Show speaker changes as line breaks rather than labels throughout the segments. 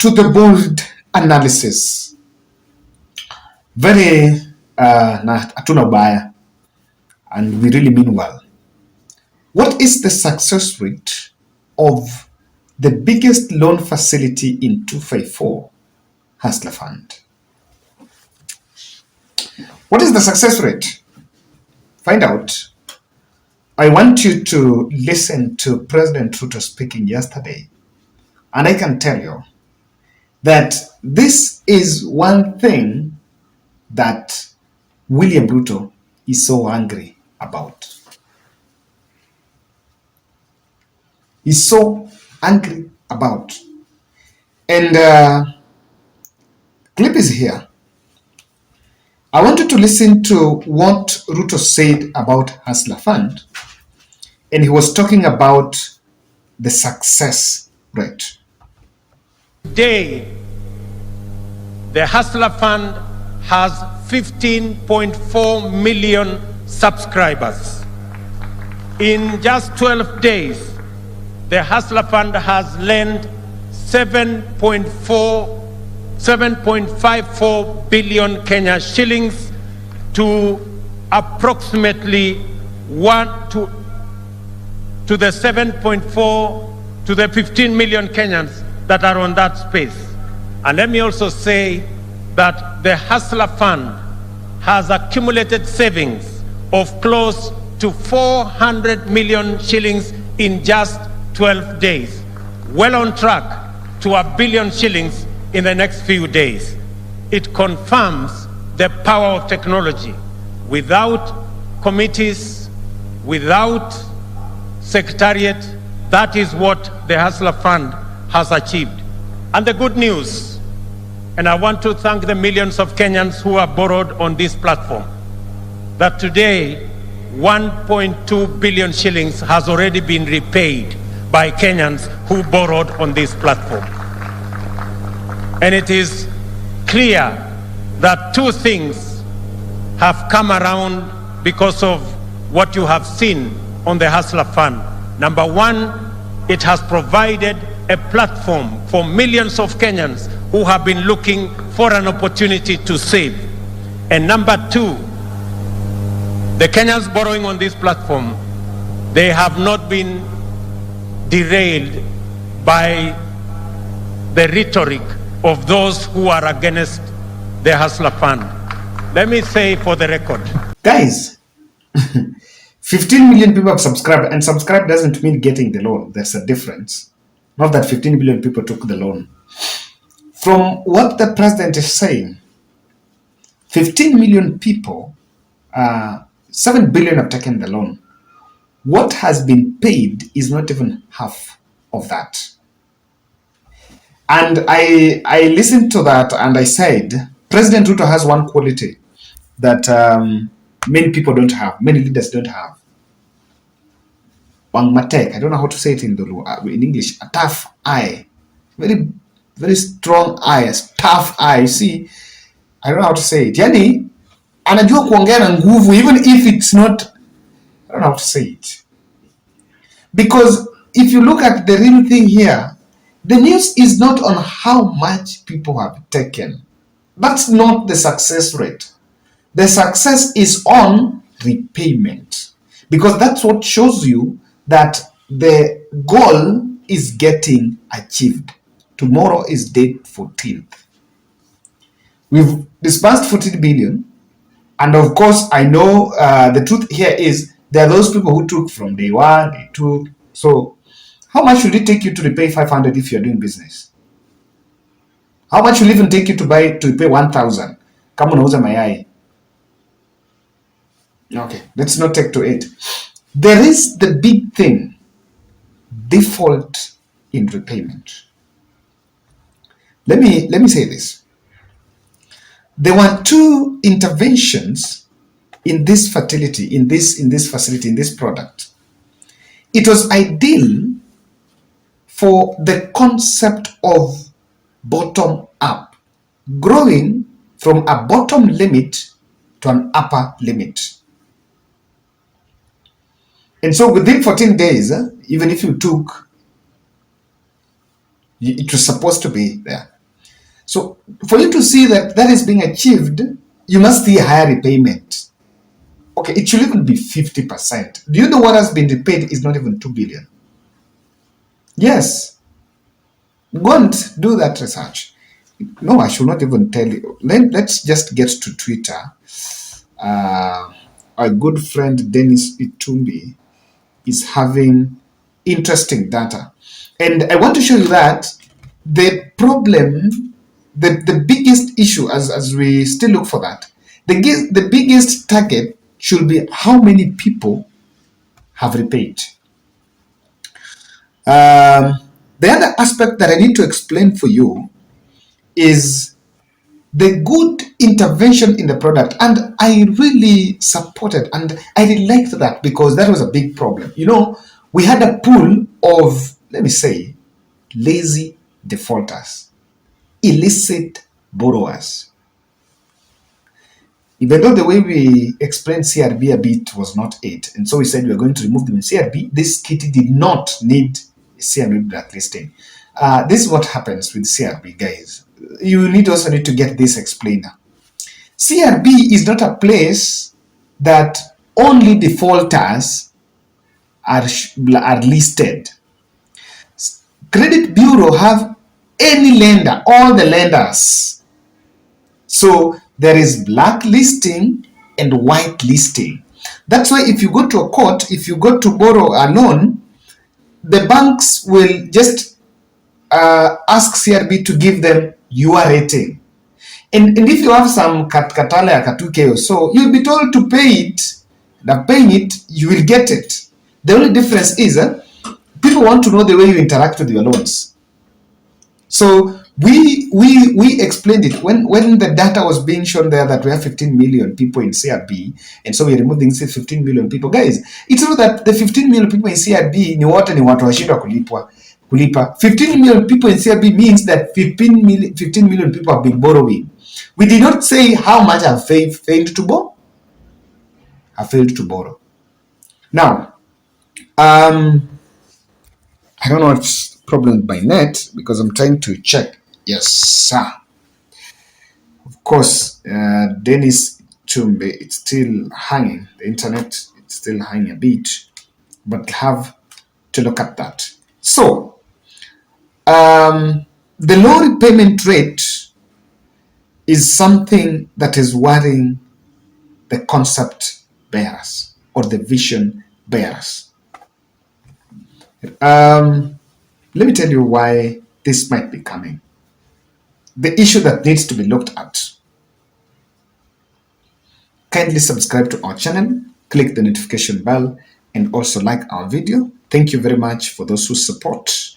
to the bold analysis. Very hatuna ubaya, and we really mean well. What is the success rate of the biggest loan facility in 254, Hurstler Fund? What is the success rate? Find out. I want you to listen to President Ruto speaking yesterday, and I can tell you that this is one thing that William Ruto is so angry about. He's so angry about. And clip is here. I want you to listen to what Ruto said about Hurstler Fund, and he was talking about the success rate.
Today, the Hurstler Fund has 15.4 million subscribers. In just 12 days, the Hurstler Fund has lent 7.54 billion Kenya shillings to approximately to the 7.4 to the 15 million Kenyans that are on that space. And let me also say that the Hurstler Fund has accumulated savings of close to 400 million shillings in just 12 days, well on track to $1 billion shillings in the next few days. It confirms the power of technology. Without committees, without secretariat, that is what the Hurstler Fund has achieved. And the good news, and I want to thank the millions of Kenyans who have borrowed on this platform, that today 1.2 billion shillings has already been repaid by Kenyans who borrowed on this platform. And it is clear that two things have come around because of what you have seen on the Hurstler Fund. Number one, it has provided a platform for millions of Kenyans who have been looking for an opportunity to save. And number two, the Kenyans borrowing on this platform, they have not been derailed by the rhetoric of those who are against the Hurstler Fund. Let me say for the record.
Guys, 15 million people have subscribed, and subscribe doesn't mean getting the loan. There's a difference. Not that 15 million people took the loan. From what the president is saying, 15 million people, 7 billion have taken the loan. What has been paid is not even half of that. And I listened to that and I said, President Ruto has one quality that many people don't have, many leaders don't have. Wangmatek, I don't know how to say it in English, a tough eye. Very, very strong eye, a tough eye. See, I don't know how to say it. Yani, anajua kuongea na nguvu, even if it's not, I don't know how to say it. Because if you look at the real thing here, the news is not on how much people have taken. That's not the success rate. The success is on repayment. Because that's what shows you that the goal is getting achieved. Tomorrow is date 14th. We've disbursed 14 billion. And of course, I know the truth here is there are those people who took from day one, day two. So how much will it take you to repay 500 if you're doing business? How much will it even take you to pay 1,000? Come on, unauza mayai. Okay, let's not take to it. There is the big thing, default in repayment. Let me say this. There were two interventions in this facility, in this facility, in this product. It was ideal for the concept of bottom up, growing from a bottom limit to an upper limit. And so within 14 days, even if you took It was supposed to be there. So for you to see that that is being achieved, you must see a higher repayment. Okay, it should even be 50%. Do you know what has been repaid is not even 2 billion? Yes. Go and do that research. No, I should not even tell you. Let's just get to Twitter. Our good friend Denis Itumbi is having interesting data. And I want to show you that the problem, the biggest issue, as we still look for that, the biggest target should be how many people have repaid. The other aspect that I need to explain for you is the good intervention in the product. And I really supported and I really liked that because that was a big problem. You know, we had a pool of, let me say, lazy defaulters, illicit borrowers. Even though the way we explained CRB a bit was not it, and so we said we are going to remove them in CRB, this kitty did not need CRB blacklisting. This is what happens with CRB, guys. You also need to get this explainer. CRB is not a place that only defaulters are listed. Credit Bureau have any lender, all the lenders. So there is blacklisting and whitelisting. That's why if you go to a court, if you go to borrow a loan, the banks will just ask CRB to give them your rating. And if you have some katale katuke or so, you'll be told to pay it. Now paying it, you will get it. The only difference is people want to know the way you interact with your loans. So we explained it when the data was being shown there that we have 15 million people in CRB, and so we removed the 15 million people. Guys, it's true that the 15 million people in CRB ni watu washindwa kulipa. 15 million people in CRB means that 15 million people have been borrowing. We did not say how much have failed to borrow. Now, I don't know what's problem with my net because I'm trying to check. Yes, sir. Of course, Denis Itumbi, it's still hanging. The internet, it's still hanging a bit, but have to look at that. So, the low repayment rate is something that is worrying the concept bearers or the vision bearers. Let me tell you why this might be coming. The issue that needs to be looked at. Kindly subscribe to our channel, click the notification bell, and also like our video. Thank you very much for those who support.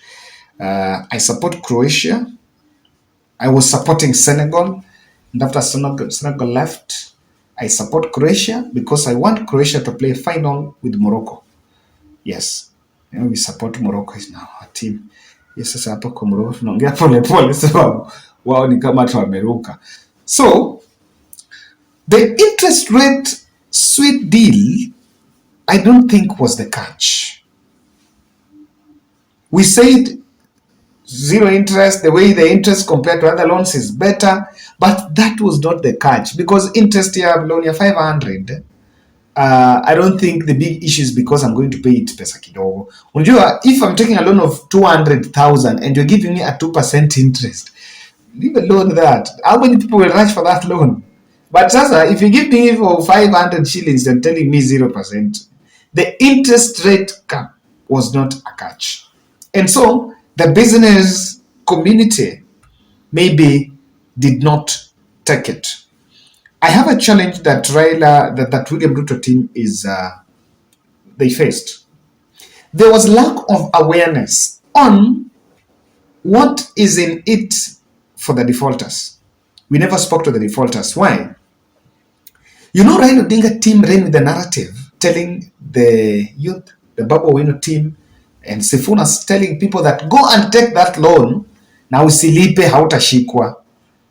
I support Croatia. I was supporting Senegal, and after Senegal left, I support Croatia because I want Croatia to play final with Morocco. Yes, we support Morocco is now our team. Yes, sasa hapa kwa Morocco tunaongea pole sababu wao ni kama tu wameruka. So the interest rate sweet deal, I don't think was the catch. We said zero interest, the way the interest compared to other loans is better, but that was not the catch because interest here loan 500. I don't think the big issue is because I'm going to pay it pesa kidogo. Unajua, if I'm taking a loan of 200,000 and you're giving me a 2% interest, leave alone that. How many people will rush for that loan? But sasa, if you give me for 500 shillings and telling me 0%, the interest rate cap was not a catch. And so, the business community maybe did not take it. I have a challenge that that William Ruto team they faced. There was lack of awareness on what is in it for the defaulters. We never spoke to the defaulters. Why? You know, Raila Odinga team ran with the narrative, telling the youth, the Babu Owino team, and Sifunas telling people that go and take that loan, now usilipe hautashikwa.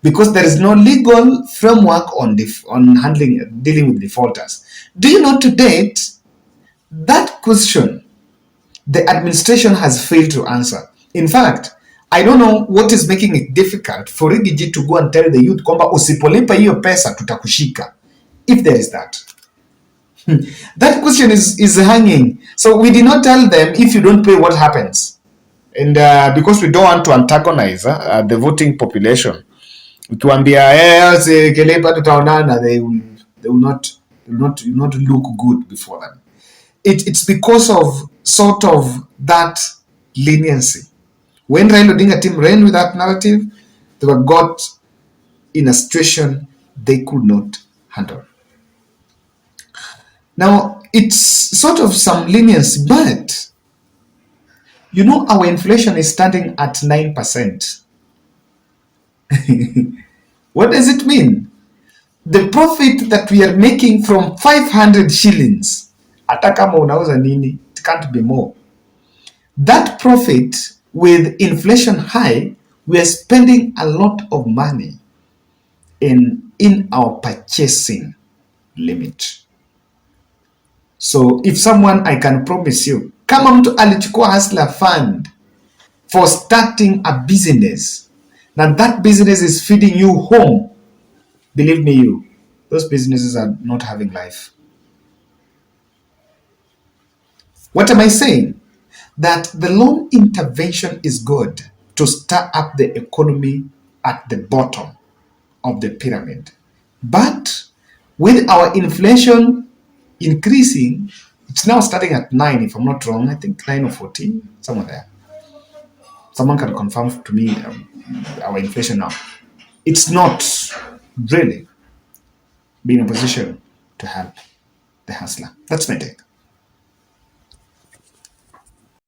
Because there is no legal framework on dealing with defaulters. Do you know to date, that question, the administration has failed to answer. In fact, I don't know what is making it difficult for Rigiji to go and tell the youth kwamba usipolipa hiyo pesa tutakushika. If there is that. That question is hanging. So we did not tell them if you don't pay what happens. And because we don't want to antagonize the voting population. Ukiwaambia kelepa tutaonana, they will not look good before them. It's because of sort of that leniency. When Raila Odinga team ran with that narrative, they were got in a situation they could not handle. Now, it's sort of some leniency, but you know our inflation is standing at 9%. What does it mean? The profit that we are making from 500 shillings, hata kama unauza nini, it can't be more. That profit, with inflation high, we are spending a lot of money in our purchasing limit. So if someone, I can promise you, kama mtu alichukua Hurstler fund for starting a business, now that business is feeding you home, believe me, those businesses are not having life. What am I saying? That the loan intervention is good to start up the economy at the bottom of the pyramid. But with our inflation increasing, it's now starting at 9, if I'm not wrong. I think 9 or 14, somewhere there. Someone can confirm to me our inflation now. It's not really being in a position to help the hustler. That's my take.